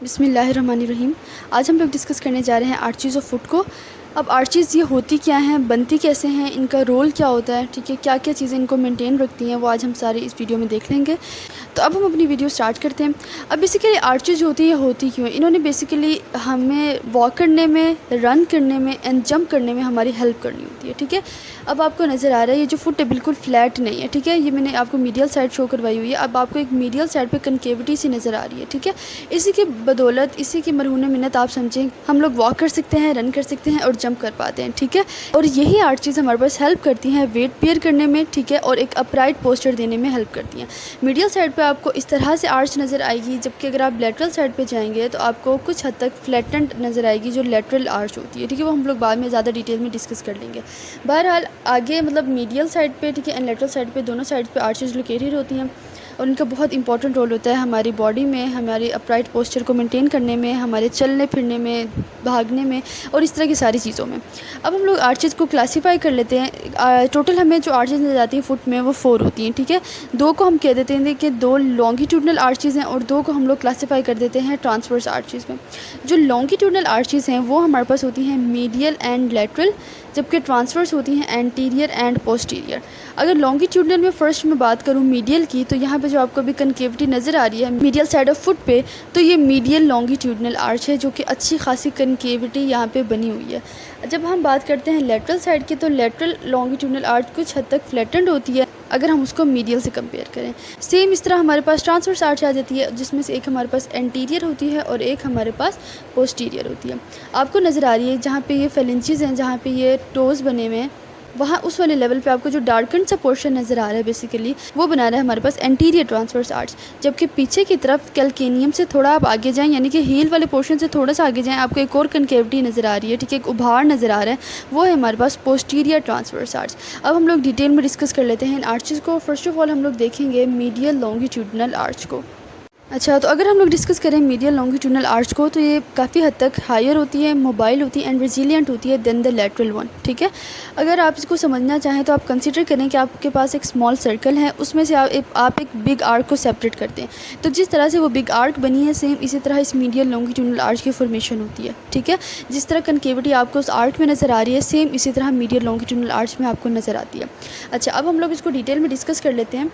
बिस्मिल्लाहिर्रहमानिर्रहीम। आज हम लोग डिस्कस करने जा रहे हैं आर्चीज़ ऑफ फुट को। अब आर्चीज़ ये होती क्या हैं, बनती कैसे हैं, इनका रोल क्या होता है, ठीक है, क्या क्या चीज़ें इनको मेंटेन रखती हैं, वो आज हम सारे इस वीडियो में देख लेंगे। तो अब हम अपनी वीडियो स्टार्ट करते हैं। अब बेसिकली आर्चीज़ जो होती है, ये होती क्यों है? इन्होंने बेसिकली हमें वॉक करने में, रन करने में एंड जंप करने में हमारी हेल्प करनी होती है, ठीक है। अब आपको नज़र आ रहा है ये जो फुट है बिल्कुल फ्लैट नहीं है, ठीक है। ये मैंने आपको मीडियल साइड शो करवाई हुई है। अब आपको एक मीडियल साइड पे कनकेविटी सी नज़र आ रही है, ठीक है। इसी की बदौलत, इसी की मरहून मिन्नत आप समझें, हम लोग वॉक कर सकते हैं, रन कर सकते हैं और जंप कर पाते हैं, ठीक है। और यही आर्चीज़ हमारे पास हेल्प करती हैं वेट बेयर करने में, ठीक है, और एक अपराइट पोस्चर देने में हेल्प करती हैं। मीडियल साइड पे आपको इस तरह से आर्च नज़र आएगी, जबकि अगर आप लेटरल साइड पे जाएंगे तो आपको कुछ हद तक फ्लैटेंड नज़र आएगी, जो लेटरल आर्च होती है, ठीक है। वो हम लोग बाद में ज़्यादा डिटेल में डिस्कस कर लेंगे। बहरहाल आगे मतलब मीडियल साइड पे, ठीक है, एंड लेटरल साइड पे, दोनों साइड पे आर्चेस लोकेटेड होती हैं और उनका बहुत इंपॉर्टेंट रोल होता है हमारी बॉडी में, हमारी अपराइट पोस्चर को मेंटेन करने में, हमारे चलने फिरने में, भागने में और इस तरह की सारी चीज़ों में। अब हम लोग आर्चेस को क्लासीफाई कर लेते हैं। टोटल हमें जो आर्चेस नज़र आती हैं फुट में वो 4 होती हैं, ठीक है। 2 को हम कह देते हैं कि 2 लॉन्गिट्यूडनल आर्चेस हैं और 2 को हम लोग क्लासीफाई कर देते हैं ट्रांसवर्स आर्चेस में। जो लॉन्गिट्यूडनल आर्चेस हैं वो हमारे पास होती हैं मीडियल एंड लेटरल, जबकि ट्रांसवर्स होती हैं एंटीरियर एंड पोस्टीरियर। अगर लॉन्गिट्यूडनल में फ़र्स्ट में बात करूँ मीडियल की, तो यहाँ पे जो आपको अभी कनकेविटी नज़र आ रही है मीडियल साइड ऑफ फुट पे, तो ये मीडियल लॉन्गिट्यूडनल आर्च है, जो कि अच्छी खासी कनकेविटी यहाँ पे बनी हुई है। जब हम बात करते हैं लेटरल साइड की, तो लेटरल लॉन्गिट्यूडनल आर्च कुछ हद तक फ्लैटेंड होती है अगर हम उसको मीडियल से कंपेयर करें। सेम इस तरह हमारे पास ट्रांसवर्स आर्च आ जाती है, जिसमें से एक हमारे पास एंटीरियर होती है और एक हमारे पास पोस्टीरियर होती है। आपको नज़र आ रही है जहाँ पे ये फेलेंचेस हैं, जहाँ पे ये टोज़ बने हुए हैं, वहाँ उस वाले लेवल पे आपको जो डार्कन सा पोर्शन नज़र आ रहा है बेसिकली वो बना रहा है हमारे पास एंटीरियर ट्रांसवर्स आर्च। जबकि पीछे की तरफ कैल्केनियम से थोड़ा आप आगे जाएं, यानी कि हील वाले पोर्शन से थोड़ा सा आगे जाएं, आपको एक और कनकेविटी नज़र आ रही है, ठीक है, एक उभार नज़र आ रहा है, वो है हमारे पास पोस्टीरियर ट्रांसवर्स आर्च। अब हम लोग डिटेल में डिस्कस कर लेते हैं इन आर्चेस को। फर्स्ट ऑफ ऑल हम लोग देखेंगे मीडियल लॉन्गिट्यूडनल आर्च को। अच्छा, तो अगर हम लोग डिस्कस करें मीडियल लॉन्गिट्यूडनल आर्च को, तो ये काफ़ी हद तक हायर होती है, मोबाइल होती है एंड रेजिलिएंट होती है देन द लेटरल वन, ठीक है। अगर आप इसको समझना चाहें तो आप कंसीडर करें कि आपके पास एक स्मॉल सर्कल है, उसमें से आप एक बिग आर्क को सेपरेट करते हैं। तो जिस तरह से वो बिग आर्क बनी है, सेम इसी तरह इस मीडियल लॉन्गिट्यूडनल आर्च की फॉर्मेशन होती है, ठीक है। जिस तरह कनकेविटी आपको उस आर्क में नज़र आ रही है, सेम इसी तरह मीडियल लॉन्गिट्यूडनल आर्च में आपको नज़र आती है। अच्छा, अब हम लोग इसको डिटेल में डिस्कस कर लेते हैं।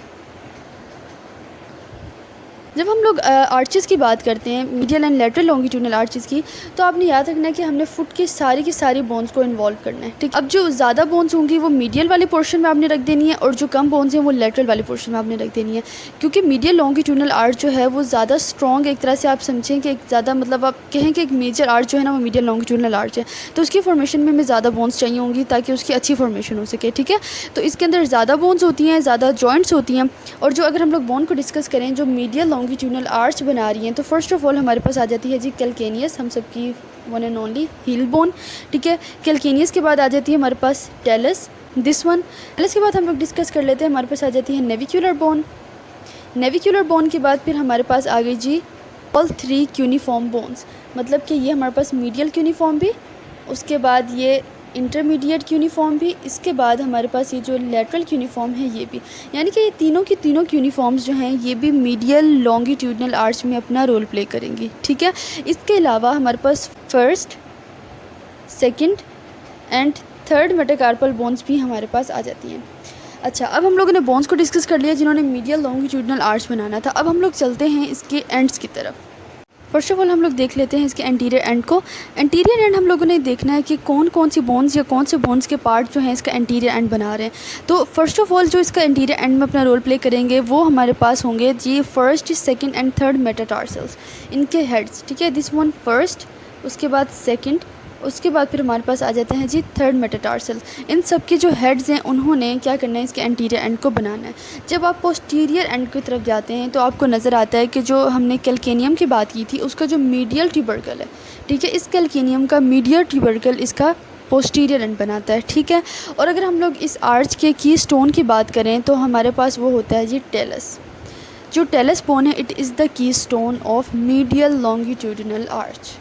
जब हम लोग आर्चेस की बात करते हैं, medial and lateral longitudinal arches की, तो आपने याद रखना है कि हमने फुट की सारी बोन्स को इन्वॉल्व करना है, ठीक। अब जो ज़्यादा बोन्स होंगी वो मीडियल वाले पोर्शन में आपने रख देनी है और जो कम बोन्स हैं वो लेटरल वाले पोर्शन में आपने रख देनी है, क्योंकि मीडियल लॉन्गिट्यूडनल आर्च जो है वो ज़्यादा स्ट्रॉन्ग, एक तरह से आप समझें कि एक ज़्यादा, मतलब आप कहें कि एक मेजर आर्च जो है ना वो मीडियल लॉन्गिट्यूडनल आर्च है, तो उसकी फॉर्मेशन में हमें ज़्यादा बोन्स चाहिए होंगी ताकि उसकी अच्छी फॉर्मेशन हो सके, ठीक है। तो इसके अंदर ज़्यादा बोन्स होती हैं, ज़्यादा जॉइंट्स होती हैं। और जो अगर हम लोग बोन को डिस्कस करें जो मीडियल लॉन्गिट्यूडनल आर्च बना रही हैं, तो फर्स्ट ऑफ ऑल हमारे पास आ जाती है जी कैल्केनियस, हम सबकी one and only heel bone, ठीक है। कैल्केनियस के बाद आ जाती है हमारे पास टेलस, दिस वन। टेलस के बाद हम लोग डिस्कस कर लेते हैं, हमारे पास आ जाती है नेविक्यूलर बोन। नेविक्यूलर बोन के बाद फिर हमारे पास आ गई जी ऑल 3 क्यूनिफॉर्म बोन्स, मतलब कि ये हमारे पास मीडियल क्यूनिफॉर्म भी, उसके बाद ये इंटरमीडिएट क्यूनिफॉर्म भी, इसके बाद हमारे पास ये जो लेटरल क्यूनिफॉर्म है ये भी, यानी कि ये तीनों की तीनों क्यूनिफॉर्म्स जो हैं ये भी मीडियल लॉन्गिट्यूडनल आर्च में अपना रोल प्ले करेंगी, ठीक है। इसके अलावा हमारे पास first, second and third metacarpal bones भी हमारे पास आ जाती हैं। अच्छा, अब हम लोगों ने बोन्स को डिस्कस कर लिया जिन्होंने मीडियल लॉन्गिट्यूडनल आर्च बनाना था। अब हम लोग चलते हैं इसके एंड्स की तरफ। फर्स्ट ऑफ ऑल हम लोग देख लेते हैं इसके एंटीरियर एंड को। एंटीरियर एंड हम लोगों ने देखना है कि कौन कौन सी बोन्स या कौन से बोन्स के पार्ट जो हैं इसका एंटीरियर एंड बना रहे हैं। तो फर्स्ट ऑफ ऑल जो इसका एंटीरियर एंड में अपना रोल प्ले करेंगे वो हमारे पास होंगे जी first, second and third metatarsals, इनके हेड्स, ठीक है। दिस वन फर्स्ट, उसके बाद सेकंड, उसके बाद फिर हमारे पास आ जाते हैं जी थर्ड मेटाटार्सल। इन सब के जो हेड्स हैं उन्होंने क्या करना है, इसके एंटीरियर एंड को बनाना है। जब आप पोस्टीरियर एंड की तरफ जाते हैं तो आपको नज़र आता है कि जो हमने कैल्केनियम की बात की थी उसका जो मीडियल ट्यूबरकल है, ठीक है, इस कैल्केनियम का मीडियल ट्यूबरकल इसका पोस्टीरियर एंड बनाता है, ठीक है। और अगर हम लोग इस आर्च के की स्टोन की बात करें तो हमारे पास वो होता है जी टेलस। जो टेलस बोन है it is the key stone of medial longitudinal arch.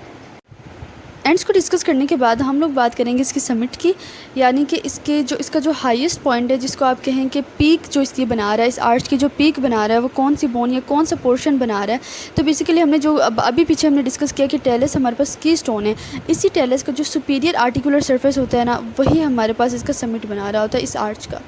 Ends को डिस्कस करने के बाद हम लोग बात करेंगे इसकी समिट की, यानी कि इसका जो हाईएस्ट पॉइंट है, जिसको आप कहें कि पीक जो इसकी बना रहा है, इस आर्च की जो पीक बना रहा है वो कौन सी बोन या कौन सा पोर्शन बना रहा है। तो बेसिकली हमने जो अभी पीछे हमने डिस्कस किया कि टेलस हमारे पास की स्टोन है, इसी टेलस का जो सुपीरियर आर्टिकुलर सरफेस होता है ना, वही हमारे पास इसका समिट बना रहा होता है इस आर्च का,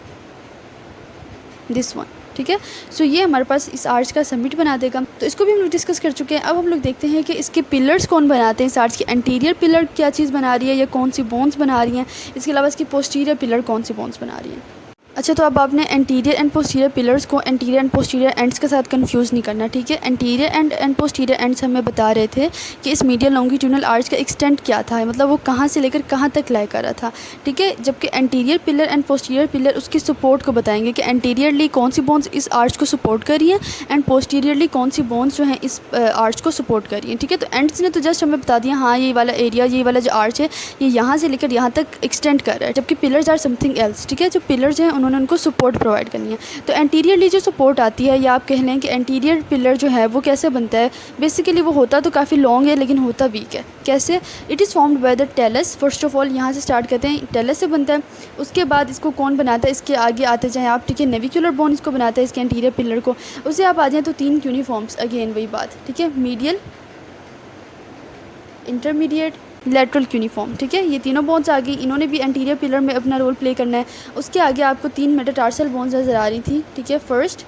दिस वन। ठीक है, सो ये हमारे पास इस आर्च का समिट बना देगा। तो इसको भी हम लोग डिस्कस कर चुके हैं। अब हम लोग देखते हैं कि इसके पिलर्स कौन बनाते हैं। इस आर्च की एंटीरियर पिलर क्या चीज़ बना रही है या कौन सी बोन्स बना रही हैं, इसके अलावा इसकी पोस्टीरियर पिलर कौन सी बोन्स बना रही हैं। अच्छा, तो अब आपने एंटीरियर एंड पोस्टीरियर पिलर्स को एंटीरियर एंड पोस्टीरियर एंड्स के साथ कंफ्यूज नहीं करना। ठीक है, एंटीरियर एंड पोस्टीरियर एंड्स हमें बता रहे थे कि इस मीडियल लॉन्गिट्यूडनल आर्च का एक्सटेंट क्या था, मतलब वो कहाँ से लेकर कहाँ तक लाई कर रहा था। ठीक है, जबकि anterior pillar and posterior pillar उसकी सपोर्ट को बताएंगे कि एंटीरियरली कौन सी बोन्स इस आर्च को सपोर्ट कर रही हैं एंड पोस्टीरियरली कौन सी बोन्स जो हैं इस आर्च को सपोर्ट कर रही हैं। ठीक है, तो एंड्स ने तो जस्ट हमें बता दिया हाँ ये वाला एरिया, ये वाला जो आर्च है ये यहाँ से लेकर यहाँ तक एक्सटेंड कर रहा है, जबकि पिलर्स आर समथिंग एल्स। ठीक है, जो पिलर्स हैं उन्होंने उनको सपोर्ट प्रोवाइड करनी है। तो एंटीरियरली जो सपोर्ट आती है, या आप कह लें कि एंटीरियर पिलर जो है वो कैसे बनता है, बेसिकली वो होता तो काफ़ी लॉन्ग है लेकिन होता वीक है। कैसे? It is formed by the talus. First of all यहाँ से स्टार्ट करते हैं, टेलस से बनता है। उसके बाद इसको कौन बनाता है, इसके आगे आते जाएँ आप। ठीक है, नेविकुलर बोन इसको बनाता है, इसके एंटीरियर पिलर को। उससे आप आ जाएँ तो 3 यूनिफॉर्म्स, अगेन वही बात। ठीक है, मीडियल, इंटरमीडिएट, लेटरल यूनिफॉर्म। ठीक है, ये तीनों बोन्स आ गई, इन्होंने भी एंटीरियर पिलर में अपना रोल प्ले करना है। उसके आगे आपको 3 मेटाटार्सल बोन्स नज़र आ रही थी। ठीक है, first,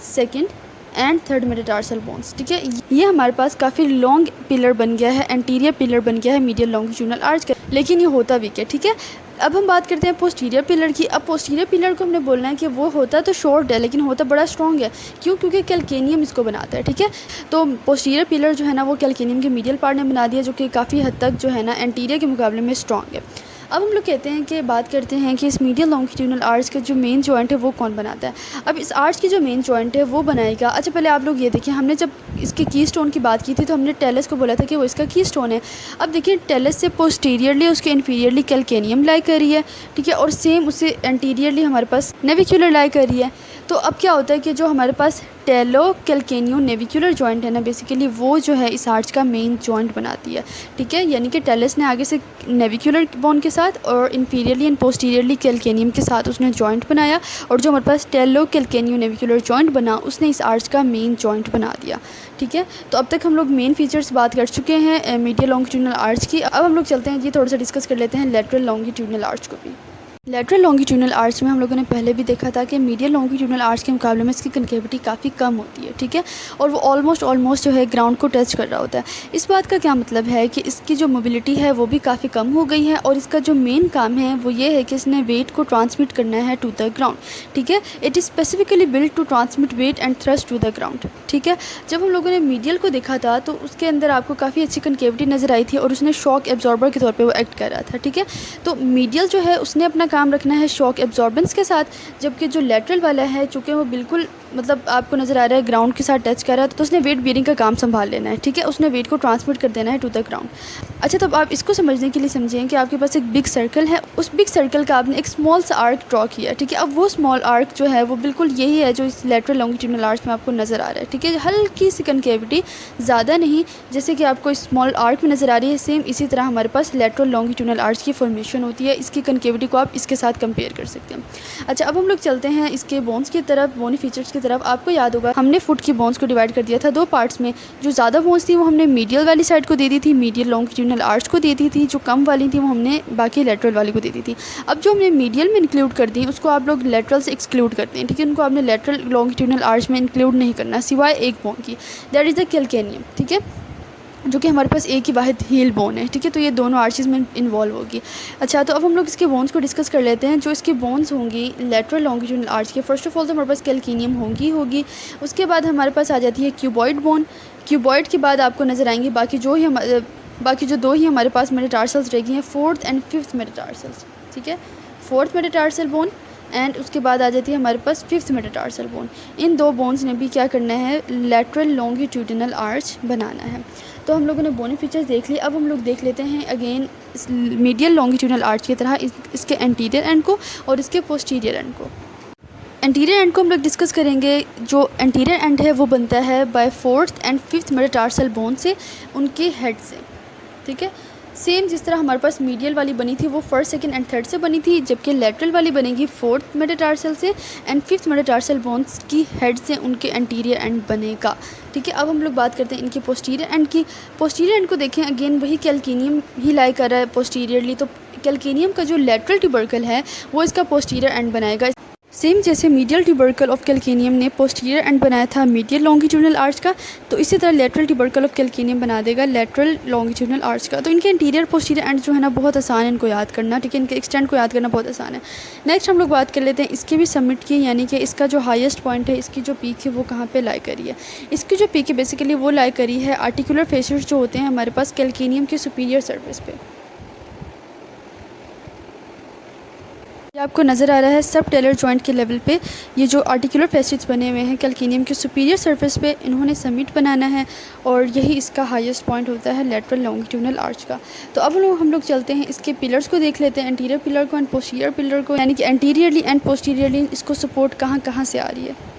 second and third metatarsal bones. ठीक है, ये हमारे पास काफ़ी लॉन्ग पिलर बन गया है, एंटीरियर पिलर बन गया है मीडियल लॉन्गिट्यूडनल आर्च का, लेकिन ये होता वीक है। ठीक है, अब हम बात करते हैं पोस्टीरियर पिलर की। अब पोस्टीरियर पिलर को हमने बोलना है कि वो होता तो शॉर्ट है लेकिन होता बड़ा स्ट्रॉन्ग है। क्यों? क्योंकि कैल्केनियम इसको बनाता है। ठीक है, तो पोस्टीरियर पिलर जो है ना वो कैल्केनियम के मीडियल पार्ट ने बना दिया, जो कि काफ़ी हद तक जो है ना एंटीरियर के मुकाबले में स्ट्रॉन्ग है। अब हम लोग कहते हैं कि बात करते हैं कि इस मीडियल लॉन्गिट्यूडनल आर्च का जो मेन जॉइंट है वो कौन बनाता है। अब इस आर्च की जो मेन जॉइंट है वो बनाएगा। अच्छा, पहले आप लोग ये देखिए, हमने जब इसके की स्टोन की बात की थी तो हमने टेलस को बोला था कि वो इसका की स्टोन है। अब देखिए, टेलस से पोस्टीरियरली उसके इन्फीरियरली कैल्केनियम लाई कर रही है। ठीक है, और सेम उससे एंटीरियरली हमारे पास नेविकुलर लाई कर रही है। तो अब क्या होता है कि जो हमारे पास टेलो कैल्केनियो नेविकुलर जॉइंट है ना, बेसिकली वो जो है इस आर्च का मेन जॉइंट बनाती है। ठीक है, यानी कि टेलस ने आगे से नेविकुलर बोन के साथ और इन्फीरियरली एंड पोस्टीरियरली कैल्केनियम के साथ उसने जॉइंट बनाया, और जो हमारे पास टेलो कैल्केनियो नेविकुलर जॉइंट बना उसने इस आर्च का मेन जॉइंट बना दिया। ठीक है, तो अब तक हम लोग मेन फीचर्स बात कर चुके हैं मीडियल लॉन्गिट्यूडनल आर्च की। अब हम लोग चलते हैं जी, थोड़ा सा डिस्कस कर लेते हैं लेटरल लॉन्गिट्यूडनल आर्च को भी। लेटरल लॉन्गिट्यूडनल आर्च में हम लोगों ने पहले भी देखा था कि मीडियल लॉन्गिट्यूडनल आर्च के मुकाबले में इसकी कनकेविटी काफ़ी कम होती है। ठीक है, और वो ऑलमोस्ट जो है ग्राउंड को टच कर रहा होता है। इस बात का क्या मतलब है कि इसकी जो मोबिलिटी है वो भी काफ़ी कम हो गई है, और इसका जो मेन काम है वो ये है कि इसने वेट को ट्रांसमिट करना है टू द ग्राउंड। ठीक है, it is specifically build to transmit weight and thrust to the ground. ठीक है, जब हम लोगों ने मीडियल को देखा था तो उसके अंदर आपको काफ़ी अच्छी कनकेविटी नज़र आई थी और उसने शॉक एब्जॉर्बर के तौर पर वो एक्ट कर रहा था। ठीक है, तो मीडियल जो है उसने अपना काम रखना है शॉक एब्जॉर्बेंस के साथ, जबकि जो लेटरल वाला है चूँकि वो बिल्कुल मतलब आपको नज़र आ रहा है ग्राउंड के साथ टच कर रहा है, तो उसने वेट बियरिंग का काम संभाल लेना है। ठीक है, उसने वेट को ट्रांसमिट कर देना है टू द ग्राउंड। अच्छा, तो अब आप इसको समझने के लिए समझें कि आपके पास एक बिग सर्कल है, उस बिग सर्कल का आपने एक स्मॉल सा आर्क ड्रॉ किया। ठीक है, अब वो स्मॉल आर्क जो है वो बिल्कुल यही है जो इस लेटरल लॉन्गिट्यूडनल आर्च में आपको नज़र आ रहा है। ठीक है, हल्की सी कनकेविटी, ज़्यादा नहीं, जैसे कि आपको स्मॉल आर्क में नज़र आ रही है, सेम इसी तरह हमारे पास लेटरल लॉन्गिट्यूडनल आर्च की फॉर्मेशन होती है। इसकी कनकेविटी को आप इसके साथ कंपेयर कर सकते हैं। अच्छा, अब हम लोग चलते हैं इसके बोन्स की तरफ, बोनी फीचर्स की तरफ। आपको याद होगा हमने फुट की बोन्स को डिवाइड कर दिया था 2 पार्ट्स में। जो ज़्यादा बोन्स थी वो हमने मीडियल वाली साइड को दे दी थी, मीडियल लॉन्गिट्यूडनल आर्च को दे दी थी। जो कम वाली थी वो हमने बाकी लेटरल वाली को दे दी थी। अब जो हमने मीडियल में इंक्लूड कर दी उसको आप लोग लेटरल से एक्सक्लूड करते हैं। ठीक है, उनको आपने लेटरल लॉन्गिट्यूडनल आर्च में इंक्लूड नहीं करना सिवाय एक बोन की, दैट इज़ द कैल्केनियम। ठीक है, जो कि हमारे पास एक ही वाहिद हील बोन है। ठीक है, तो ये दोनों आर्चेस में इन्वॉल्व होगी। अच्छा, तो अब हम लोग इसके बोन्स को डिस्कस कर लेते हैं। जो इसकी बोन्स होंगी लेटरल लॉन्गिट्यूडनल आर्च के, फर्स्ट ऑफ ऑल तो हमारे पास कैल्केनियम होगी। उसके बाद हमारे पास आ जाती है क्यूबॉइड बोन। क्यूबॉइड के बाद आपको नज़र आएंगे बाकी जो 2 ही हमारे पास मेटाटार्सल्स रह गई हैं, 4th and 5th मेटाटार्सल्स। ठीक है, 4th मेटाटार्सल बोन एंड उसके बाद आ जाती है हमारे पास 5th मेटाटार्सल बोन। इन 2 बोन्स ने भी क्या करना है, लेटरल लॉन्गिट्यूडनल आर्च बनाना है। तो हम लोगों ने बोनी फीचर्स देख लिए। अब हम लोग देख लेते हैं अगेन मीडियल लॉन्गिट्यूडनल आर्च की तरह इसके एंटीरियर एंड को और इसके पोस्टीरियर एंड को। एंटीरियर एंड को हम लोग डिस्कस करेंगे। जो एंटीरियर एंड है वो बनता है bye 4th and 5th metatarsal bone से, उनके हेड से। ठीक है, सेम जिस तरह हमारे पास मीडियल वाली बनी थी वो फर्स्ट, सेकंड एंड थर्ड से बनी थी, जबकि लेटरल वाली बनेगी फोर्थ मेटाटार्सल से एंड फिफ्थ मेटाटार्सल बोन्स की हेड से उनके एंटीरियर एंड बनेगा। ठीक है, अब हम लोग बात करते हैं इनके पोस्टीरियर एंड की। पोस्टीरियर एंड को देखें, अगेन वही कैल्केनियम ही लाई कर रहा है पोस्टीरियरली, तो कैल्केनियम का जो लेटरल ट्यूबरकल है वो इसका पोस्टीरियर एंड बनाएगा। सेम जैसे मीडियल ट्यूबरकल ऑफ कैल्केनियम ने पोस्टीरियर एंड बनाया था मीडियल लॉन्गिट्यूडनल आर्च का, तो इसी तरह लेटरल ट्यूबरकल ऑफ कैल्केनियम बना देगा लेटरल लॉन्गिट्यूडनल आर्च का। तो इनके इंटीरियर पोस्टीरियर एंड जो है ना बहुत आसान है इनको याद करना। ठीक है, इनके एक्सटेंड को याद करना बहुत आसान है। नेक्स्ट हम लोग बात कर लेते हैं इसके भी समिट की, यानी कि इसका जो हाईएस्ट पॉइंट है, इसकी जो पीक है वो कहाँ पे लाई करी है। इसकी जो पीक है बेसिकली वो लाई करी है आर्टिकुलर फेसेस जो होते हैं हमारे पास कैल्केनियम के सुपीरियर सर्फेस पे। ये आपको नज़र आ रहा है सब टेलर जॉइंट के लेवल पे ये जो आर्टिकुलर फेसेट्स बने हुए हैं कैल्केनियम के सुपीरियर सरफेस पे, इन्होंने समिट बनाना है और यही इसका हाईएस्ट पॉइंट होता है लेटरल लॉन्गिट्यूडनल आर्च का। तो अब हम लोग चलते हैं इसके पिलर्स को देख लेते हैं, एंटीरियर पिलर को एंड पोस्टीरियर पिलर को, यानी कि एंटीरियरली एंड पोस्टीरियरली इसको सपोर्ट कहाँ कहाँ से आ रही है।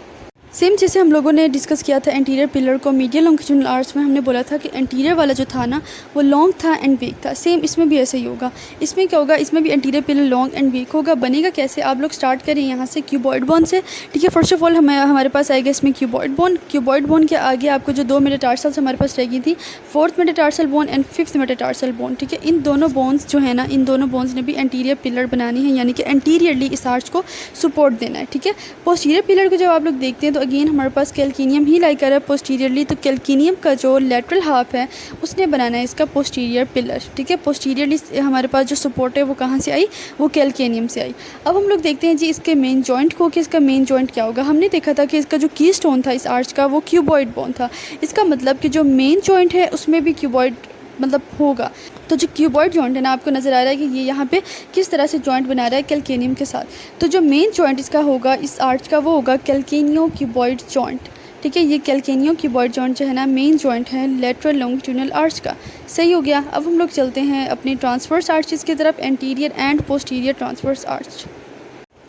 सेम जैसे हम लोगों ने डिस्कस किया था एंटीरियर पिलर को मीडियल लॉन्गिट्यूडनल आर्च में, हमने बोला था कि एंटीरियर वाला जो था ना वो लॉन्ग था एंड वीक था। सेम इसमें भी ऐसे ही होगा। इसमें क्या होगा, इसमें भी anterior pillar long and weak होगा। बनेगा कैसे, आप लोग स्टार्ट करें यहाँ से क्यूबॉइड बोन से। ठीक है, फर्स्ट ऑफ ऑल हमारे पास आएगा इसमें क्यूबॉइड बोन। क्यूबॉइड बोन के आगे आपको जो दो मेटाटार्सल्स हमारे पास रह गई थी, fourth metatarsal bone and fifth metatarsal bone. ठीक है, इन दोनों बोन्स जो है ना, इन दोनों बोन्स ने भी एंटीरियर पिलर बनानी है, यानी कि एंटीरियरली इस आर्च को सपोर्ट देना है। ठीक है, पोस्टीरियर पिलर को जब आप लोग देखते हैं तो अगेन हमारे पास कैल्केनियम ही लाई कर रहा है पोस्टीरियरली, तो कैल्केनियम का जो लेटरल हाफ है उसने बनाना है इसका पोस्टीरियर पिलर। ठीक है, पोस्टीरियरली हमारे पास जो सपोर्ट है वो कहाँ से आई, वो कैल्केनियम से आई। अब हम लोग देखते हैं जी इसके मेन जॉइंट को कि इसका मेन जॉइंट क्या होगा। हमने देखा था कि इसका जो की स्टोन था इस आर्च का वो क्यूबॉइड बोन था। इसका मतलब कि जो मेन जॉइंट है उसमें भी क्यूबॉइड मतलब होगा। तो जो क्यूबॉइड जॉइंट है ना, आपको नज़र आ रहा है कि ये यहाँ पे किस तरह से जॉइंट बना रहा है कैल्केनियम के साथ। तो जो मेन जॉइंट इसका होगा इस आर्च का वो होगा कैल्केनियो क्यूबॉइड जॉइंट। ठीक है, ये कैल्केनियो क्यूबॉइड जॉइंट जो है ना मेन जॉइंट है लेटरल लॉन्गिट्यूडनल आर्च का। सही हो गया। अब हम लोग चलते हैं अपनी ट्रांसवर्स आर्चेस की तरफ, anterior and posterior transverse arch.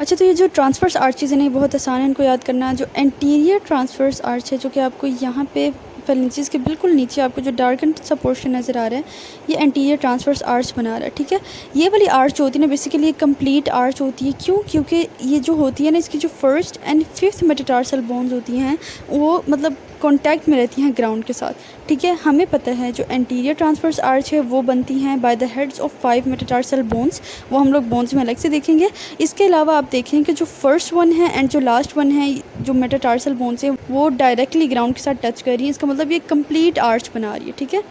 अच्छा, तो ये जो ट्रांसवर्स आर्चेस हैं बहुत आसान है इनको याद करना। जो एंटीरियर ट्रांसवर्स आर्च है जो कि आपको यहाँ पे फेलेंसिस के बिल्कुल नीचे आपको जो डार्कन सा पोर्शन नज़र आ रहा है, ये एंटीरियर ट्रांसवर्स आर्च बना रहा है। ठीक है, ये वाली आर्च होती है ना बेसिकली ये कंप्लीट आर्च होती है। क्यों? क्योंकि ये जो होती है ना इसकी जो first and fifth metatarsal bones होती हैं वो मतलब कांटेक्ट में रहती हैं ग्राउंड के साथ। ठीक है, हमें पता है जो एंटीरियर ट्रांसवर्स आर्च है वो बनती हैं by the heads of 5 metatarsal bones. वो हम लोग बोन्स में अलग से देखेंगे। इसके अलावा आप देखें कि जो फर्स्ट वन है एंड जो लास्ट वन है जो मेटाटार्सल बोन्स है वो डायरेक्टली ग्राउंड के साथ टच कर रही है। इसका मतलब ये कंप्लीट आर्च बना रही है। ठीक है,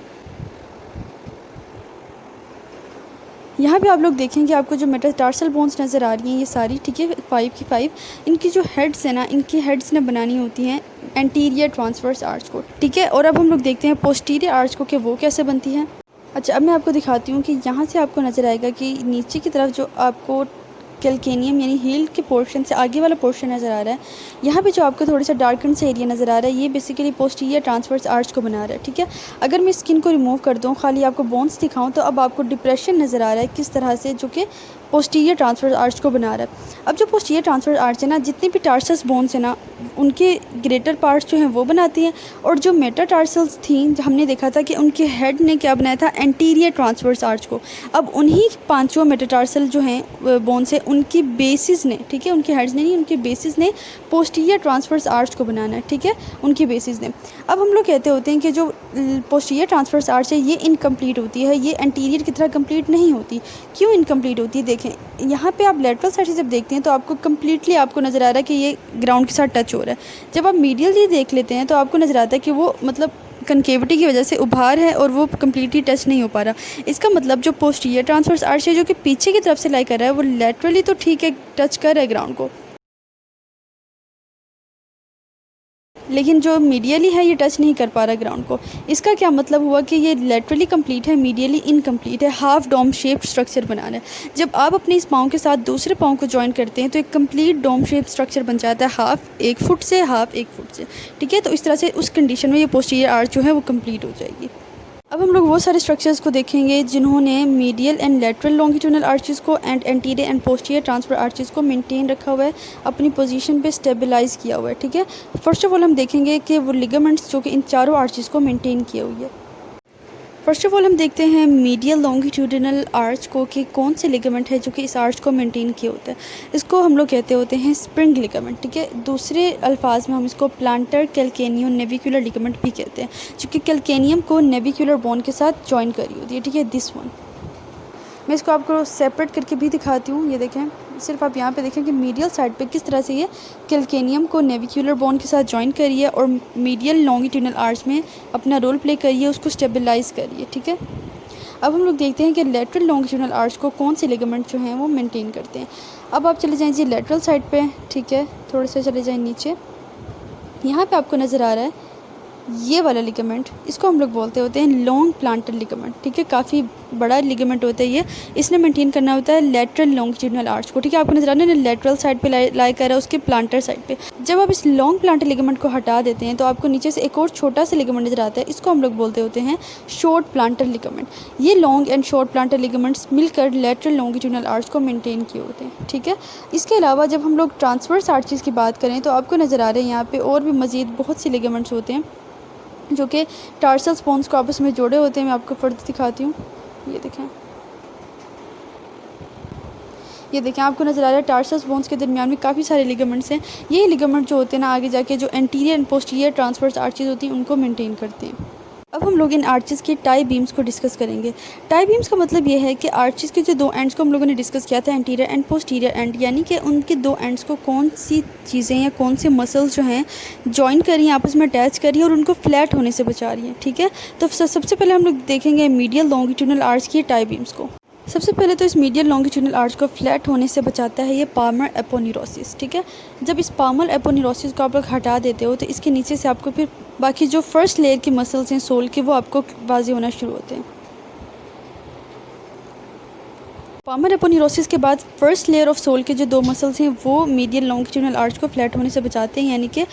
यहाँ पे आप लोग देखें कि आपको जो मेटाटार्सल बोन्स नज़र आ रही हैं ये सारी, ठीक है, 5 की 5, इनकी जो हेड्स है ना, इनकी हेड्स ने बनानी होती हैं एंटीरियर ट्रांसवर्स आर्च को। ठीक है, और अब हम लोग देखते हैं पोस्टीरियर आर्च को कि वो कैसे बनती है। अच्छा, अब मैं आपको दिखाती हूँ कि यहाँ से आपको नज़र आएगा कि नीचे की तरफ जो आपको कैल्केनियम यानी हील के पोर्शन से आगे वाला पोर्शन नज़र आ रहा है, यहाँ पे जो आपको थोड़ा सा डार्कन से एरिया नज़र आ रहा है ये बेसिकली पोस्टीरियर ट्रांसवर्स आर्च को बना रहा है। ठीक है, अगर मैं स्किन को रिमूव कर दूँ, खाली आपको बोन्स दिखाऊँ, तो अब आपको डिप्रेशन नज़र आ रहा है किस तरह से, जो कि पोस्टीरियर ट्रांसवर्स आर्च को बना रहा है। अब जो पोस्टीरियर ट्रांसवर्स आर्च है ना, जितनी भी टार्सस बोन्स है ना उनके ग्रेटर पार्ट्स जो हैं वो बनाती हैं, और जो मेटाटार्सल्स थी जो हमने देखा था कि उनके हेड ने क्या बनाया था, एंटीरियर ट्रांसवर्स आर्च को। अब उन्हीं पांचों मेटाटार्सल जो हैं बोन्स है उनकी बेसिस ने, ठीक है, उनके हेड्स ने नहीं, उनके बेसिस ने पोस्टीरियर ट्रांसवर्स आर्च को बनाना है। ठीक है, उनकी बेसिस ने। अब हम लोग कहते होते हैं कि जो पोस्टीरियर ट्रांसवर्स आर्च है ये इनकम्प्लीट होती है, ये एंटीरियर की तरह कंप्लीट नहीं होती। क्यों इनकम्प्लीट होती है? देखें, यहाँ पे आप लेटरल साइड से जब देखते हैं तो आपको कम्प्लीटली आपको नज़र आ रहा है कि ये ग्राउंड के साथ टच हो रहा है। जब आप मीडियली देख लेते हैं तो आपको नज़र आता है कि वो मतलब कनकेविटी की वजह से उभार है और वो कम्प्लीटली टच नहीं हो पा रहा। इसका मतलब जो पोस्टीरियर ट्रांसवर्स आर्च है जो कि पीछे की तरफ से लाई कर रहा है वो लेटरली तो ठीक है टच कर रहा है ग्राउंड को, लेकिन जो मीडियली है ये टच नहीं कर पा रहा ग्राउंड को। इसका क्या मतलब हुआ कि ये लेटरली कंप्लीट है, मीडियली इनकम्प्लीट है, हाफ डोम शेप्ड स्ट्रक्चर बना रहा है। जब आप अपने इस पाँव के साथ दूसरे पाँव को ज्वाइन करते हैं तो एक कंप्लीट डोम शेप स्ट्रक्चर बन जाता है, हाफ 1 फुट से, हाफ 1 फुट से। ठीक है, तो इस तरह से उस कंडीशन में ये पोस्टीरियर आर्च जो है वो कंप्लीट हो जाएगी। अब हम लोग वो सारे स्ट्रक्चर्स को देखेंगे जिन्होंने medial and lateral longitudinal arches को and anterior and posterior transverse arches को मेंटेन रखा हुआ है, अपनी पोजीशन पे स्टेबलाइज किया हुआ है। ठीक है, फर्स्ट ऑफ ऑल हम देखेंगे कि वो लिगामेंट्स जो कि इन चारों आर्चेस को मेंटेन किए हुए है। फर्स्ट ऑफ ऑल हम देखते हैं मीडियल लॉन्गिट्यूडिनल आर्च को कि कौन से लिगामेंट है जो कि इस आर्च को मेंटेन किया होता है। इसको हम लोग कहते होते हैं स्प्रिंग लिगामेंट, ठीक है। दूसरे अल्फाज में हम इसको प्लांटर कैल्केनियम नेविकुलर लिगामेंट भी कहते हैं, जो कि कैल्केनियम को नेविकुलर बोन के साथ जॉइन करी होती है, ठीक है। दिस वन मैं इसको आपको सेपरेट करके भी दिखाती हूँ। ये देखें, सिर्फ आप यहाँ पे देखें कि मीडियल साइड पे किस तरह से ये कैल्केनियम को नेविकुलर बोन के साथ जॉइन करी है और मीडियल लॉन्गिट्यूडिनल आर्च में अपना रोल प्ले करी है, उसको स्टेबलाइज़ करी है, ठीक है। अब हम लोग देखते हैं कि लेटरल लॉन्गिट्यूडिनल आर्च को कौन से लिगामेंट जो हैं वो मेंटेन करते हैं। अब आप चले जाएँ जी लेटरल साइड पे, ठीक है, थोड़े से चले जाएँ नीचे। यहाँ पे आपको नज़र आ रहा है ये वाला लिगामेंट, इसको हम लोग बोलते होते हैं लॉन्ग प्लांटर लिगामेंट, ठीक है। काफ़ी बड़ा लिगामेंट होता है ये, इसने मेंटेन करना होता है लेटरल लॉन्गिट्यूडिनल आर्च को, ठीक है। आपको नजर आ रहा है लेटरल साइड पे लाई कर रहा है उसके प्लांटर साइड पे। जब आप इस लॉन्ग प्लांटर लिगामेंट को हटा देते हैं तो आपको नीचे से एक और छोटा सा लिगामेंट नजर आता है, इसको हम लोग बोलते होते हैं शॉर्ट प्लांटर लिगामेंट। ये long and short planter ligaments मिलकर लेटरल लॉन्गिट्यूडिनल आर्च को मेंटेन किए होते हैं, ठीक है। इसके अलावा जब हम लोग ट्रांसवर्स आर्चेस की बात करें तो आपको नज़र आ रहे हैं यहाँ पे और भी मज़ीद बहुत से लिगामेंट्स होते हैं जो कि टार्सल स्पोन्स को आपस में जोड़े होते हैं। मैं आपको फर्द दिखाती हूँ। ये देखें आपको नज़र आ रहा है टार्सल बोन्स के दरमियान में काफ़ी सारे लिगामेंट्स हैं। ये लिगामेंट जो होते हैं ना आगे जाके जो anterior and posterior transverse arches होती हैं उनको मेंटेन करते हैं। अब हम लोग इन आर्चेस के टाई बीम्स को डिस्कस करेंगे। टाई बीम्स का मतलब ये है कि आर्चेस के जो दो एंड्स को हम लोगों ने डिस्कस किया था, एंटीरियर एंड पोस्टीरियर एंड, यानी कि उनके दो एंड्स को कौन सी चीज़ें या कौन से मसल्स जो हैं जॉइन करी हैं, आपस में अटैच करी हैं और उनको फ्लैट होने से बचा रही हैं, ठीक है। तो सबसे पहले हम लोग देखेंगे मीडियल लॉन्गिट्यूडिनल आर्च की टाई बीम्स को। सबसे पहले तो इस मीडियल लॉन्गिट्यूडिनल आर्च को फ्लैट होने से बचाता है ये पाल्मर एपोन्यूरोसिस, ठीक है। जब इस पाल्मर एपोन्यूरोसिस को आप लोग हटा देते हो तो इसके नीचे से आपको फिर बाकी जो फर्स्ट लेयर की मसल्स हैं सोल के वो आपको वाज़े होना शुरू होते हैं। पाल्मर एपोन्यूरोसिस के बाद फर्स्ट लेयर ऑफ सोल के जो दो मसल्स हैं वो मीडियल लॉन्गिट्यूडिनल आर्च को फ्लैट होने से बचाते हैं, यानी कि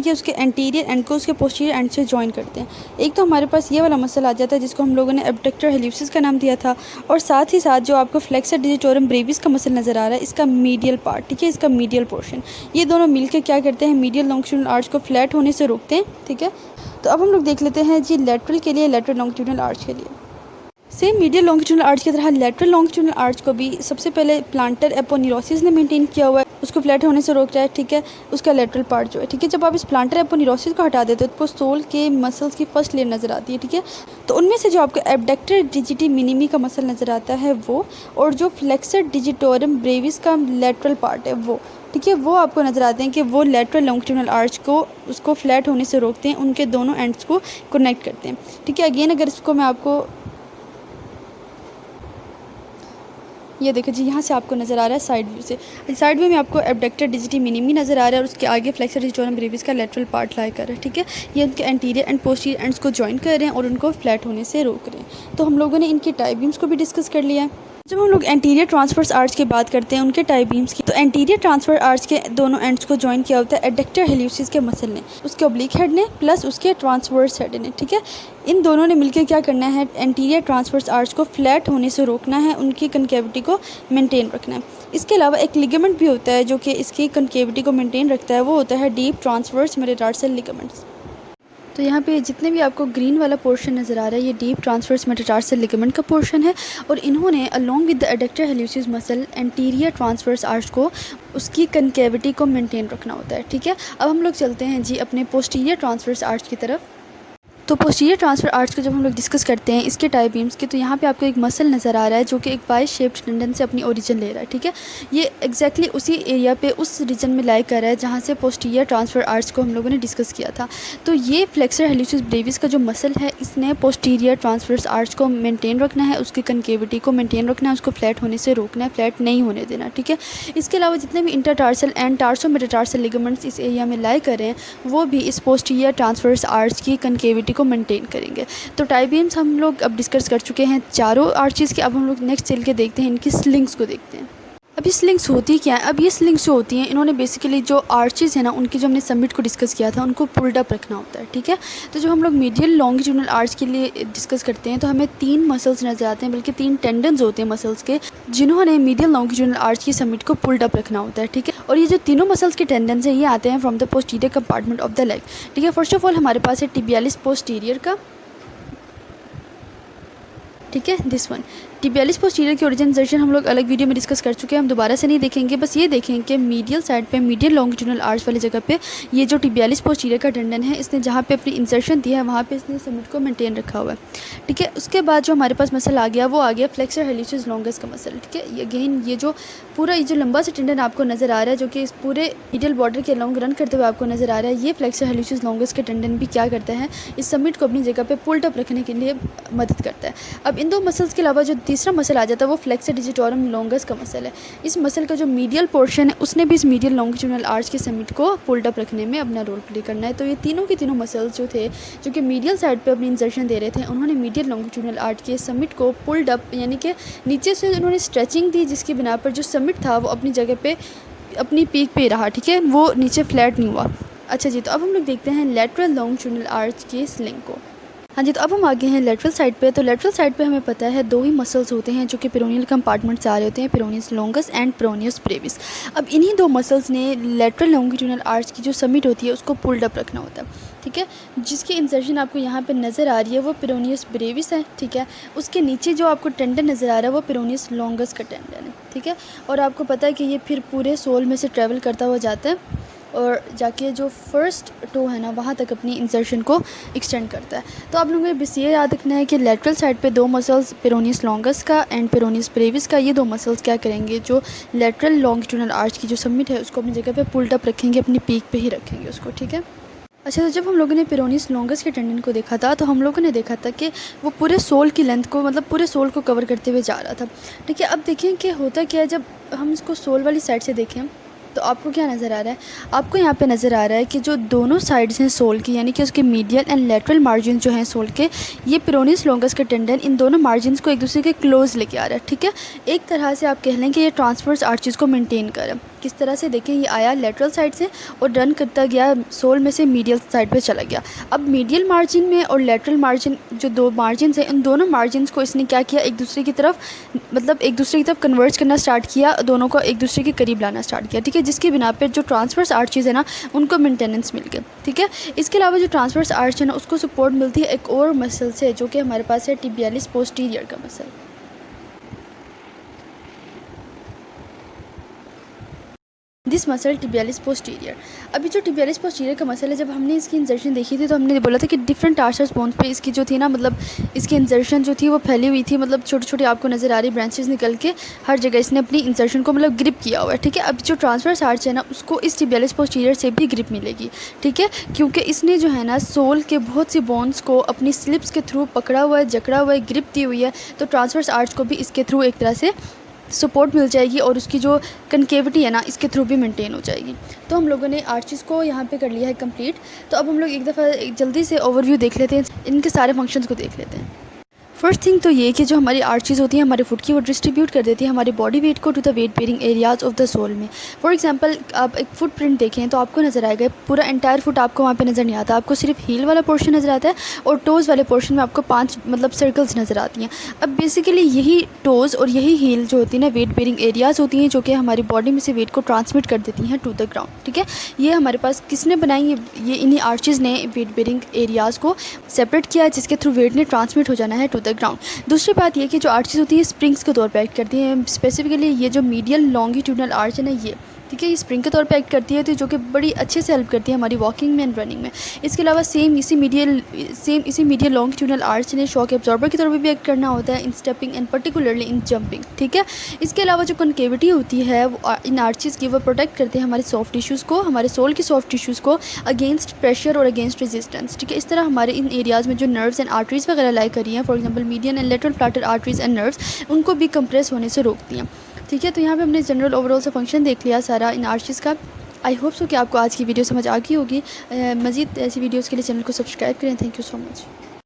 उसके एंटीरियर एंड को उसके पोस्टीरियर एंड से जॉइन करते हैं। एक तो हमारे पास ये वाला मसल आ जाता है जिसको हम लोगों ने एब्डक्टर हेल्यूसिस का नाम दिया था, और साथ ही साथ जो आपको फ्लेक्सर डिजिटोरम ब्रेविस का मसल नज़र आ रहा है इसका मीडियल पार्ट, ठीक है, इसका मीडियल पोर्शन, ये दोनों मिलकर क्या करते हैं मीडियल लॉन्गिट्यूडिनल आर्च को फ्लैट होने से रोकते हैं, ठीक है। तो अब हम लोग देख लेते हैं जी लेटरल के लिए, लेटरल लॉन्गिट्यूडिनल आर्च के लिए सेम मीडियल लॉन्गिट्यूडिनल आर्च की तरह लेटरल लॉन्गिट्यूडिनल आर्च को भी सबसे पहले प्लांटर एपोन्यूरोसिस ने मेंटेन किया हुआ है, उसको फ्लैट होने से रोक रहा है, ठीक है, उसका लेटरल पार्ट जो है, ठीक है। जब आप इस प्लांटर एपोन्यूरोसिस को हटा देते हो तो सोल के मसल्स की फर्स्ट लेयर नज़र आती है, ठीक है। तो उनमें से जो आपको एब्डक्टर डिजिटी मिनिमी का मसल नज़र आता है वो, और जो फ्लेक्सर डिजिटोरम ब्रेविस का लेटरल पार्ट है वो, ठीक है, वो आपको नज़र आते हैं कि वो लेटरल लॉन्गिट्यूडिनल आर्च को उसको फ्लैट होने से रोकते हैं, उनके दोनों एंड्स को कनेक्ट करते हैं, ठीक है। अगेन अगर इसको मैं आपको ये देखो जी, यहाँ से आपको नज़र आ रहा है साइड व्यू से, साइड व्यू में आपको एब्डक्टर डिजिटी मिनिमी नज़र आ रहा है और उसके आगे फ्लेक्सर डिजिटोरम ब्रेविस का लेटरल पार्ट लाई कर रहा है, ठीक है। ये उनके एंटीरियर एंड पोस्टीरियर एंड्स को जॉइन कर रहे हैं और उनको फ्लैट होने से रोक रहे हैं। तो हम लोगों ने इनकी टाई बीम्स को भी डिस्कस कर लिया है। जब हम लोग एंटीरियर ट्रांसवर्स आर्च की बात करते हैं उनके टाई बीम्स की, तो एंटीरियर ट्रांसफर आर्च के दोनों एंड्स को जॉइन किया होता है एडक्टर हेल्यूसिस के मसल ने, उसके ओब्लिक हेड ने प्लस उसके ट्रांसवर्स हेड ने, ठीक है। इन दोनों ने मिलकर क्या करना है, एंटीरियर ट्रांसवर्स आर्च को फ्लैट होने से रोकना है, उनकी कनकेविटी को मेंटेन रखना है। इसके अलावा एक लिगामेंट भी होता है जो कि इसकी कनकेविटी को मेंटेन रखता है, वो होता है डीप ट्रांसवर्स मेटाटार्सल लिगामेंट्स। तो यहाँ पे जितने भी आपको ग्रीन वाला पोर्शन नज़र आ रहा है ये डीप ट्रांसवर्स मेटाटार्सल लिगामेंट का पोर्शन है, और इन्होंने along with the adductor hallucis muscle anterior transverse arch को उसकी कनकेविटी को मेंटेन रखना होता है, ठीक है। अब हम लोग चलते हैं जी अपने पोस्टीरियर ट्रांसवर्स आर्च की तरफ। तो पोस्टीरियर ट्रांसफर आर्च को जब हम लोग डिस्कस करते हैं इसके टाई बीम्स की, तो यहाँ पे आपको एक मसल नज़र आ रहा है जो कि एक वाई शेप्ड टेंडन से अपनी ओरिजिन ले रहा है, ठीक है। ये एग्जैक्टली उसी एरिया पे उस रीजन में लाई कर रहा है जहाँ से पोस्टीरियर ट्रांसफर आर्च को हम लोगों ने डिस्कस किया था। तो ये फ्लेक्सर हेल्यूसिस ब्रेविस का जो मसल है इसने पोस्टीरियर ट्रांसफर आर्च को मेनटेन रखना है, उसकी कनकेविटी को मेनटेन रखना है, उसको फ्लैट होने से रोकना है, फ्लैट नहीं होने देना, ठीक है। इसके अलावा जितने भी इंटरटार्सल एंड टार्सो मेटाटार्सल लिगामेंट्स इस एरिया में लाई कर रहे हैं वो भी इस पोस्टीरियर ट्रांसफर आर्च की कनकेविटी को मेनटेन करेंगे। तो टाई बीम्स हम लोग अब डिस्कस कर चुके हैं चारों आर्चेस के। अब हम लोग नेक्स्ट चल के देखते हैं इनकी स्लिंग्स को देखते हैं। अब ये स्लिंग्स होती क्या है? अब ये स्लिंग्स जो होती हैं इन्होंने बेसिकली जो आर्चेस है ना उनकी जो हमने समिट को डिस्कस किया था उनको पुल्ड अप रखना होता है, ठीक है। तो जो हम लोग मीडियल लॉन्गिट्यूडिनल आर्च के लिए डिस्कस करते हैं तो हमें 3 मसल्स नजर आते हैं, बल्कि 3 टेंडन्स होते हैं मसल्स के जिन्होंने मीडियल लॉन्गिट्यूडिनल आर्च की समिट को पुल्ड अप रखना होता है, ठीक है। और ये जो तीनों मसल्स के टेंडन्स हैं ये आते हैं from the posterior compartment of the leg, ठीक है। फर्स्ट ऑफ ऑल हमारे पास है टिबियालिस पोस्टीरियर का, ठीक है, दिस वन। tibialis posterior की ओरिजिन इंसर्शन हम लोग अलग वीडियो में डिस्कस कर चुके हैं, हम दोबारा से नहीं देखेंगे। बस ये देखें कि मीडियल साइड पे, मीडियल लॉन्गिट्यूडनल आर्च वाली जगह पे ये जो tibialis posterior का टेंडन है, इसने जहाँ पे अपनी इंसर्शन दी है वहाँ पे इसने समिट को मेंटेन रखा हुआ है। ठीक है, उसके बाद जो हमारे पास मसल आ गया वो आ गया फ्लेक्सर हेलिसिस लॉन्गस का मसल। ठीक है, अगेन ये जो पूरा ये जो लंबा सा टेंडन आपको नज़र आ रहा है, जो कि इस पूरे मीडियल बॉर्डर के लॉन्ग रन करते हुए आपको नज़र आ रहा है, ये फ्लेक्सर हेलिसिस लॉन्गस का टेंडन भी क्या करता है, इस समिट को अपनी जगह पे पुल्ड अप रखने के लिए मदद करता है। अब इन दो मसल्स के अलावा जो तीसरा मसल आ जाता है वो फ्लेक्सर डिजिटोरम लॉन्गस का मसल है। इस मसल का जो मीडियल पोर्शन है उसने भी इस मीडियल लॉन्गिट्यूडनल आर्च के समिट को पुल्ड अप रखने में अपना रोल प्ले करना है। तो ये तीनों के तीनों मसल्स जो थे, जो कि मीडियल साइड पे अपनी इंसर्शन दे रहे थे, उन्होंने मीडियल लॉन्गिट्यूडनल आर्च के समिट को पुल्ड अप, यानी कि नीचे से उन्होंने स्ट्रेचिंग दी, जिसकी बिना पर जो समिट था वो अपनी जगह पे अपनी पीक पे रहा। ठीक है, वो नीचे फ्लैट नहीं हुआ। अच्छा जी, तो अब हम लोग देखते हैं लेटरल लॉन्गिट्यूडनल आर्च के स्लिंग को। हाँ जी, तो अब हम आगे हैं लेटरल साइड पे। तो लेटरल साइड पे हमें पता है दो ही मसल्स होते हैं जो कि पेरोनियल कंपार्टमेंट से आ रहे होते हैं, peroneus longus and peroneus Brevis. अब इन्हीं दो मसल्स ने लेटरल लॉन्गिट्यूडनल आर्च की जो समिट होती है उसको पुल्ड अप रखना होता है। ठीक है, जिसकी इंसर्शन आपको यहाँ पे नज़र आ रही है वो पेरोनियस ब्रेविस है। ठीक है, उसके नीचे जो आपको टेंडन नज़र आ रहा है वो पेरोनियस लॉन्गस का टेंडन है। ठीक है, और आपको पता है कि ये फिर पूरे सोल में से ट्रैवल करता हुआ जाता है और जाके जो फर्स्ट टो है ना वहाँ तक अपनी इंसर्शन को एक्सटेंड करता है। तो आप लोगों को बस ये याद रखना है कि लेटरल साइड पे दो मसल्स, पेरोनियस लॉन्गस का एंड पेरोनियस ब्रेविस का, ये दो मसल्स क्या करेंगे, जो लेटरल लॉन्गिट्यूडनल आर्च की जो समिट है उसको अपनी जगह पे पुल्ड अप रखेंगे, अपनी पीक पे ही रखेंगे उसको। ठीक है, अच्छा, तो जब हम लोगों ने पेरोनियस लॉन्गस के टेंडन को देखा था तो हम लोगों ने देखा था कि वो पूरे सोल की लेंथ को, मतलब पूरे सोल को कवर करते हुए जा रहा था। ठीक है, अब देखें कि होता क्या है, जब हम इसको सोल वाली साइड से देखें तो आपको क्या नज़र आ रहा है, आपको यहाँ पे नज़र आ रहा है कि जो दोनों साइड्स हैं सोल की, यानी कि उसके मीडियल एंड लेटरल मार्जिन जो हैं सोल के, ये पेरोनियस लॉन्गस का टेंडन इन दोनों मार्जिन्स को एक दूसरे के क्लोज लेके आ रहा है। ठीक है, एक तरह से आप कह लें कि ये ट्रांसवर्स आर्चेस को मेंटेन कर रहा है। किस तरह से देखें, ये आया लेटरल साइड से और रन करता गया सोल में से मीडियल साइड पे चला गया। अब मीडियल मार्जिन में और लेटरल मार्जिन, जो दो मार्जिन्स हैं, इन दोनों मार्जिन्स को इसने क्या किया, एक दूसरे की तरफ, मतलब एक दूसरे की तरफ कन्वर्ज करना स्टार्ट किया, दोनों को एक दूसरे के करीब लाना स्टार्ट किया। ठीक है, जिसकी बिना पर जो ट्रांसवर्स आर्चेस है ना उनको मेंटेनेंस मिल गया। ठीक है, इसके अलावा जो ट्रांसवर्स आर्च है ना उसको सपोर्ट मिलती है एक और मसल से, जो कि हमारे पास है tibialis posterior का muscle. This muscle tibialis posterior। अभी जो tibialis posterior का मसल है, जब हमने इसकी इंसर्शन देखी थी तो हमने बोला था कि डिफरेंट टार्सस बोन्स पे इसकी जो थी ना, मतलब इसकी इंसर्शन जो थी वो फैली हुई थी, मतलब छोटे छोटे आपको नज़र आ रही ब्रांचेस निकल के हर जगह इसने अपनी इंसर्शन को मतलब ग्रिप किया हुआ है। ठीक है, अब जो ट्रांसवर्स आर्च है ना उसको इस tibialis posterior से भी ग्रिप मिलेगी। ठीक है, क्योंकि इसने जो है ना सोल के बहुत सी बोन्स को अपनी स्लिप्स के थ्रू पकड़ा हुआ है, जकड़ा हुआ है, ग्रिप दी हुई है, तो ट्रांसवर्स आर्च को भी इसके थ्रू एक तरह से सपोर्ट मिल जाएगी और उसकी जो कनकेविटी है ना इसके थ्रू भी मेंटेन हो जाएगी। तो हम लोगों ने आर्चेस को यहाँ पे कर लिया है कंप्लीट। तो अब हम लोग एक दफ़ा जल्दी से ओवरव्यू देख लेते हैं, इनके सारे फंक्शंस को देख लेते हैं। फर्स्ट थिंग तो ये कि जो हमारी आर्चेस होती हैं हमारे फुट की, वो डिस्ट्रीब्यूट कर देती है हमारे बॉडी वेट को to the weight bearing areas of the sole में। फॉर एग्जांपल आप एक फुट प्रिंट देखें तो आपको नज़र आएगा पूरा एंटायर फुट आपको वहाँ पे नज़र नहीं आता, आपको सिर्फ हील वाला पोर्शन नज़र आता है और टोज़ वाले पोर्शन में आपको 5 मतलब सर्कल्स नज़र आती हैं। अब बेसिकली यही टोज़ और यही हील जो होती है ना वेट बेयरिंग एरियाज़ होती हैं, जो कि हमारी बॉडी में से वेट को ट्रांसमिट कर देती हैं टू द ग्राउंड। ठीक है, ये हमारे पास किसने बनाई, ये इन्हीं आर्चेज़ ने वेट बेयरिंग एरियाज़ को सेपरेट किया, जिसके थ्रू वेट ने ट्रांसमिट हो जाना है टू द ग्राउंड। दूसरी बात ये कि जो आर्चेस होती है स्प्रिंग्स के तौर पे एक्ट करती हैं। स्पेसिफिकली ये जो मीडियल लॉन्गिट्यूडनल आर्च है ना, ये ठीक है, ये स्प्रिंग के तौर पे एक्ट करती है, तो जो कि बड़ी अच्छे से हेल्प करती है हमारी वॉकिंग में एंड रनिंग में। इसके अलावा सेम इसी मीडियल लॉन्गिट्यूडनल आर्च ने शॉक एब्जॉर्बर की तौर पे भी एक्ट करना होता है in stepping and particularly in jumping. ठीक है, इसके अलावा जो कनकेविटी होती है वो इन आर्चेस की, वो प्रोटेक्ट करते हैं हमारे सॉफ्ट टिश्यूज़ को, हमारे सोल की सॉफ्ट टिश्यूज़ को अगेंस्ट प्रेशर और अगेंस्ट रेजिस्टेंस। ठीक है, इस तरह हमारे इन एरियाज़ में जो नर्व्स एंड आर्टरीज़ वगैरह लाई करी हैं, for example median and lateral plantar arteries and nerves, उनको भी कंप्रेस होने से रोकती हैं। ठीक है, तो यहाँ पे हमने जनरल ओवरऑल सा फंक्शन देख लिया सारा इन आर्चेस का। आई होप सो कि आपको आज की वीडियो समझ आ गई होगी। मज़ीद ऐसी वीडियोज़ के लिए चैनल को सब्सक्राइब करें। Thank you so much.